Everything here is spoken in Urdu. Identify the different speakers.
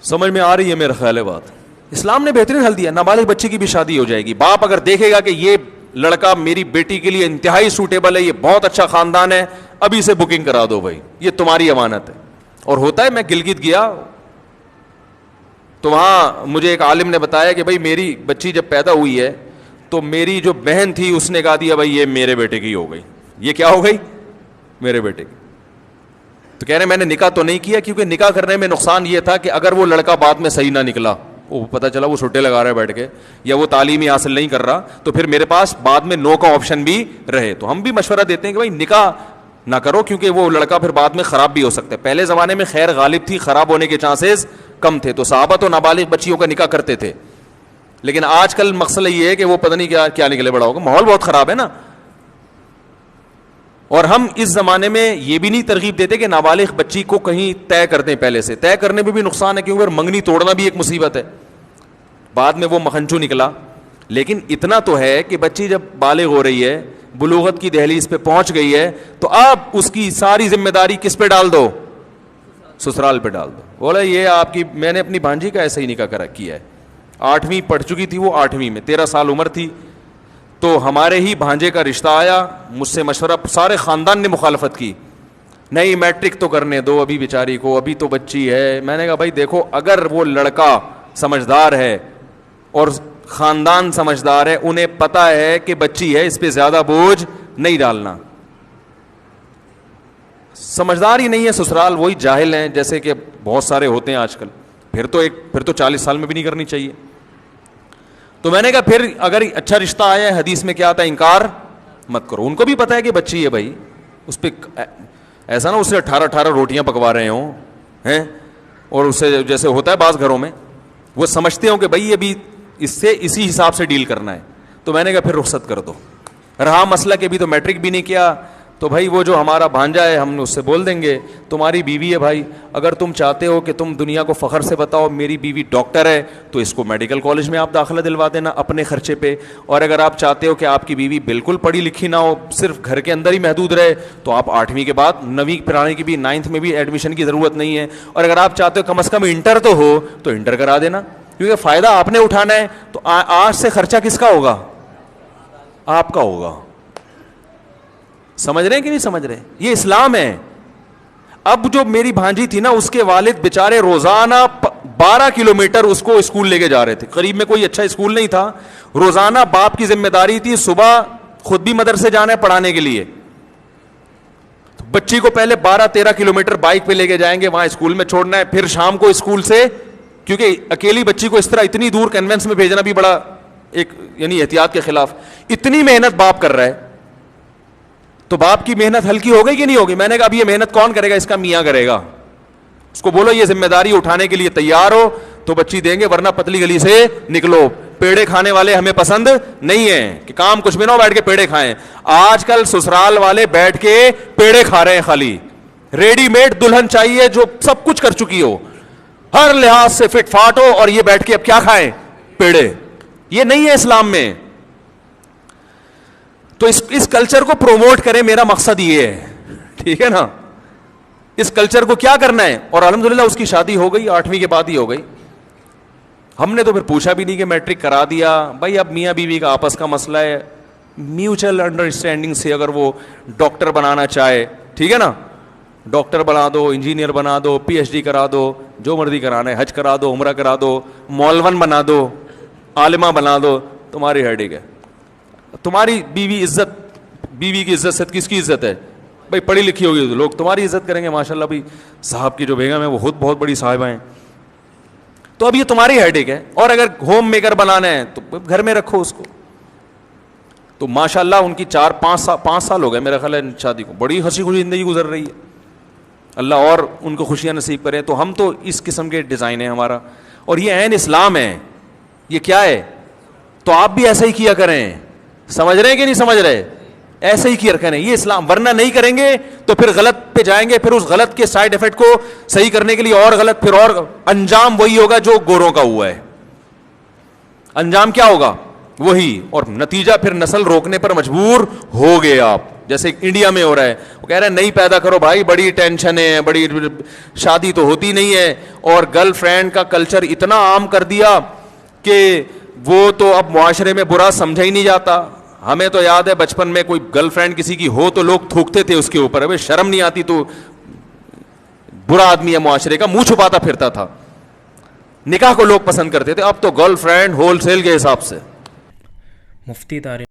Speaker 1: سمجھ میں آ رہی ہے میرا خیال ہے بات؟ اسلام نے بہترین حل دیا. نابالغ بچی کی بھی شادی ہو جائے گی. باپ اگر دیکھے گا کہ یہ لڑکا میری بیٹی کے لیے انتہائی سوٹیبل ہے, یہ بہت اچھا خاندان ہے, ابھی سے بکنگ کرا دو بھائی, یہ تمہاری امانت ہے. اور ہوتا ہے, میں گلگت گیا تو وہاں مجھے ایک عالم نے بتایا کہ بھائی میری بچی جب پیدا ہوئی ہے تو میری جو بہن تھی اس نے کہا دیا بھائی یہ میرے بیٹے کی ہو گئی. یہ کیا ہو گئی؟ میرے بیٹے کی. تو کہہ رہے میں نے نکاح تو نہیں کیا, کیونکہ نکاح کرنے میں نقصان یہ تھا کہ اگر وہ لڑکا بعد میں صحیح نہ نکلا, وہ پتہ چلا وہ چھٹے لگا رہا ہے بیٹھ کے, یا وہ تعلیمی حاصل نہیں کر رہا, تو پھر میرے پاس بعد میں نو کا آپشن بھی رہے. تو ہم بھی مشورہ دیتے ہیں کہ بھائی نکاح نہ کرو, کیونکہ وہ لڑکا پھر بعد میں خراب بھی ہو سکتا ہے. پہلے زمانے میں خیر غالب تھی, خراب ہونے کے چانسز کم تھے, تو صحابہ تو نابالغ بچیوں کا نکاح کرتے تھے. لیکن آج کل مسئلہ یہ ہے کہ وہ پتہ نہیں کیا نکلے بڑا ہوگا, ماحول بہت خراب ہے نا. اور ہم اس زمانے میں یہ بھی نہیں ترغیب دیتے کہ نابالغ بچی کو کہیں طے کر دیں. پہلے سے طے کرنے میں بھی نقصان ہے, کیونکہ منگنی توڑنا بھی ایک مصیبت ہے. بعد میں وہ مکھنچو نکلا. لیکن اتنا تو ہے کہ بچی جب بالغ ہو رہی ہے, بلوغت کی دہلیز پہ پہنچ گئی ہے, تو اب اس کی ساری ذمہ داری کس پہ ڈال دو؟ سسرال پہ ڈال دو. بولا یہ آپ کی, میں نے اپنی بھانجی کا ایسا ہی نکاح کیا ہے. 8ویں پڑھ چکی تھی وہ, 8ویں میں 13 سال عمر تھی, تو ہمارے ہی بھانجے کا رشتہ آیا, مجھ سے مشورہ, سارے خاندان نے مخالفت کی, نہیں میٹرک تو کرنے دو ابھی بیچاری کو, ابھی تو بچی ہے. میں نے کہا بھائی دیکھو, اگر وہ لڑکا سمجھدار ہے اور خاندان سمجھدار ہے, انہیں پتہ ہے کہ بچی ہے, اس پہ زیادہ بوجھ نہیں ڈالنا. سمجھدار ہی نہیں ہے سسرال, وہی جاہل ہیں جیسے کہ بہت سارے ہوتے ہیں آج کل, پھر تو 40 سال میں بھی نہیں کرنی چاہیے. تو میں نے کہا پھر اگر اچھا رشتہ آیا ہے, حدیث میں کیا آتا ہے, انکار مت کرو. ان کو بھی پتہ ہے کہ بچی ہے بھائی, اس پہ ایسا نہ اسے 18 روٹیاں پکوا رہے ہوں ہیں, اور اسے جیسے ہوتا ہے بعض گھروں میں, وہ سمجھتے ہوں کہ بھائی ابھی اس سے اسی حساب سے ڈیل کرنا ہے. تو میں نے کہا پھر رخصت کر دو. رہا مسئلہ کہ ابھی تو میٹرک بھی نہیں کیا, تو بھائی وہ جو ہمارا بھانجا ہے ہم اس سے بول دیں گے تمہاری بیوی ہے بھائی, اگر تم چاہتے ہو کہ تم دنیا کو فخر سے بتاؤ میری بیوی ڈاکٹر ہے, تو اس کو میڈیکل کالج میں آپ داخلہ دلوا دینا اپنے خرچے پہ. اور اگر آپ چاہتے ہو کہ آپ کی بیوی بالکل پڑھی لکھی نہ ہو, صرف گھر کے اندر ہی محدود رہے, تو آپ 8ویں کے بعد 9ویں پڑھانے کی بھی 9th میں بھی ایڈمیشن کی ضرورت نہیں ہے. اور اگر آپ چاہتے ہو کم از کم انٹر تو ہو, تو انٹر کرا دینا, کیونکہ فائدہ آپ نے اٹھانا ہے. تو آج سے خرچہ کس کا ہوگا؟ آپ کا ہوگا. سمجھ رہے ہیں کہ نہیں سمجھ رہے؟ یہ اسلام ہے. اب جو میری بھانجی تھی نا, اس کے والد بیچارے روزانہ 12 کلومیٹر اس کو اسکول لے کے جا رہے تھے. قریب میں کوئی اچھا اسکول نہیں تھا, روزانہ باپ کی ذمہ داری تھی, صبح خود بھی مدرسے جانا ہے پڑھانے کے لیے, بچی کو پہلے 12-13 کلومیٹر بائک پہ لے کے جائیں گے, وہاں اسکول میں چھوڑنا ہے, پھر شام کو اسکول سے, کیونکہ اکیلی بچی کو اس طرح اتنی دور کنوینس میں بھیجنا بھی بڑا ایک یعنی احتیاط کے خلاف. اتنی محنت باپ کر رہا ہے, تو باپ کی محنت ہلکی ہو گئی کہ نہیں ہوگی؟ میں نے کہا اب یہ محنت کون کرے گا؟ اس کا میاں کرے گا. اس کو بولو یہ ذمہ داری اٹھانے کے لیے تیار ہو تو بچی دیں گے, ورنہ پتلی گلی سے نکلو. پیڑے کھانے والے ہمیں پسند نہیں ہیں, کہ کام کچھ بھی نہ ہو بیٹھ کے پیڑے کھائیں. آج کل سسرال والے بیٹھ کے پیڑے کھا رہے ہیں, خالی ریڈی میڈ دلہن چاہیے جو سب کچھ کر چکی ہو, ہر لحاظ سے فٹ فاٹ ہو, اور یہ بیٹھ کے اب کیا کھائیں؟ پیڑے. یہ نہیں ہے اسلام میں. تو اس کلچر کو پروموٹ کریں, میرا مقصد یہ ہے, ٹھیک ہے نا. اس کلچر کو کیا کرنا ہے. اور الحمدللہ اس کی شادی ہو گئی, 8ویں کے بعد ہی ہو گئی. ہم نے تو پھر پوچھا بھی نہیں کہ میٹرک کرا دیا. بھائی اب میاں بیوی کا آپس کا مسئلہ ہے, میوچل انڈرسٹینڈنگ سے اگر وہ ڈاکٹر بنانا چاہے, ٹھیک ہے نا, ڈاکٹر بنا دو, انجینئر بنا دو, PhD کرا دو, جو مرضی کرانا ہے, حج کرا دو, عمرہ کرا دو, مولون بنا دو, عالمہ بنا دو, تمہاری ہیڈک ہے. تمہاری بیوی عزت, بیوی کی عزت سے کس کی عزت ہے بھائی؟ پڑھی لکھی ہوگی تو لوگ تمہاری عزت کریں گے. ماشاءاللہ بھائی صاحب کی جو بیگم ہے وہ خود بہت بڑی صاحبہ ہیں, تو اب یہ تمہاری ہیڈک ہے. اور اگر ہوم میکر بنانا ہے تو گھر میں رکھو اس کو. تو ماشاءاللہ ان کی 4-5 سال ہو گئے میرا خیال ہے شادی کو, بڑی ہنسی خوشی زندگی گزر رہی ہے. اللہ اور ان کو خوشیاں نصیب کریں. تو ہم تو اس قسم کے ڈیزائن ہے ہمارا, اور یہ عین اسلام ہے. یہ کیا ہے؟ تو آپ بھی ایسا ہی کیا کریں. سمجھ رہے ہیں کہ نہیں سمجھ رہے؟ ایسے ہی کیا کریں, یہ اسلام. ورنہ نہیں کریں گے تو پھر غلط پہ جائیں گے, پھر اس غلط کے سائڈ افیکٹ کو صحیح کرنے کے لیے اور غلط, پھر اور انجام وہی ہوگا جو گوروں کا ہوا ہے. انجام کیا ہوگا؟ وہی, اور نتیجہ پھر نسل روکنے پر مجبور ہو گئے آپ. جیسے انڈیا میں ہو رہا ہے, وہ کہہ رہے ہیں نہیں پیدا کرو بھائی, بڑی ٹینشن ہے, بڑی شادی تو ہوتی نہیں ہے, اور گرل فرینڈ کا کلچر اتنا عام کر دیا کہ وہ تو اب معاشرے میں برا سمجھا ہی نہیں جاتا. ہمیں تو یاد ہے بچپن میں کوئی گرل فرینڈ کسی کی ہو تو لوگ تھوکتے تھے اس کے اوپر, ابھی شرم نہیں آتی تو برا آدمی ہے معاشرے کا, منہ چھپاتا پھرتا تھا. نکاح کو لوگ پسند کرتے تھے, اب تو گرل فرینڈ ہول سیل کے حساب سے.
Speaker 2: مفتی طارق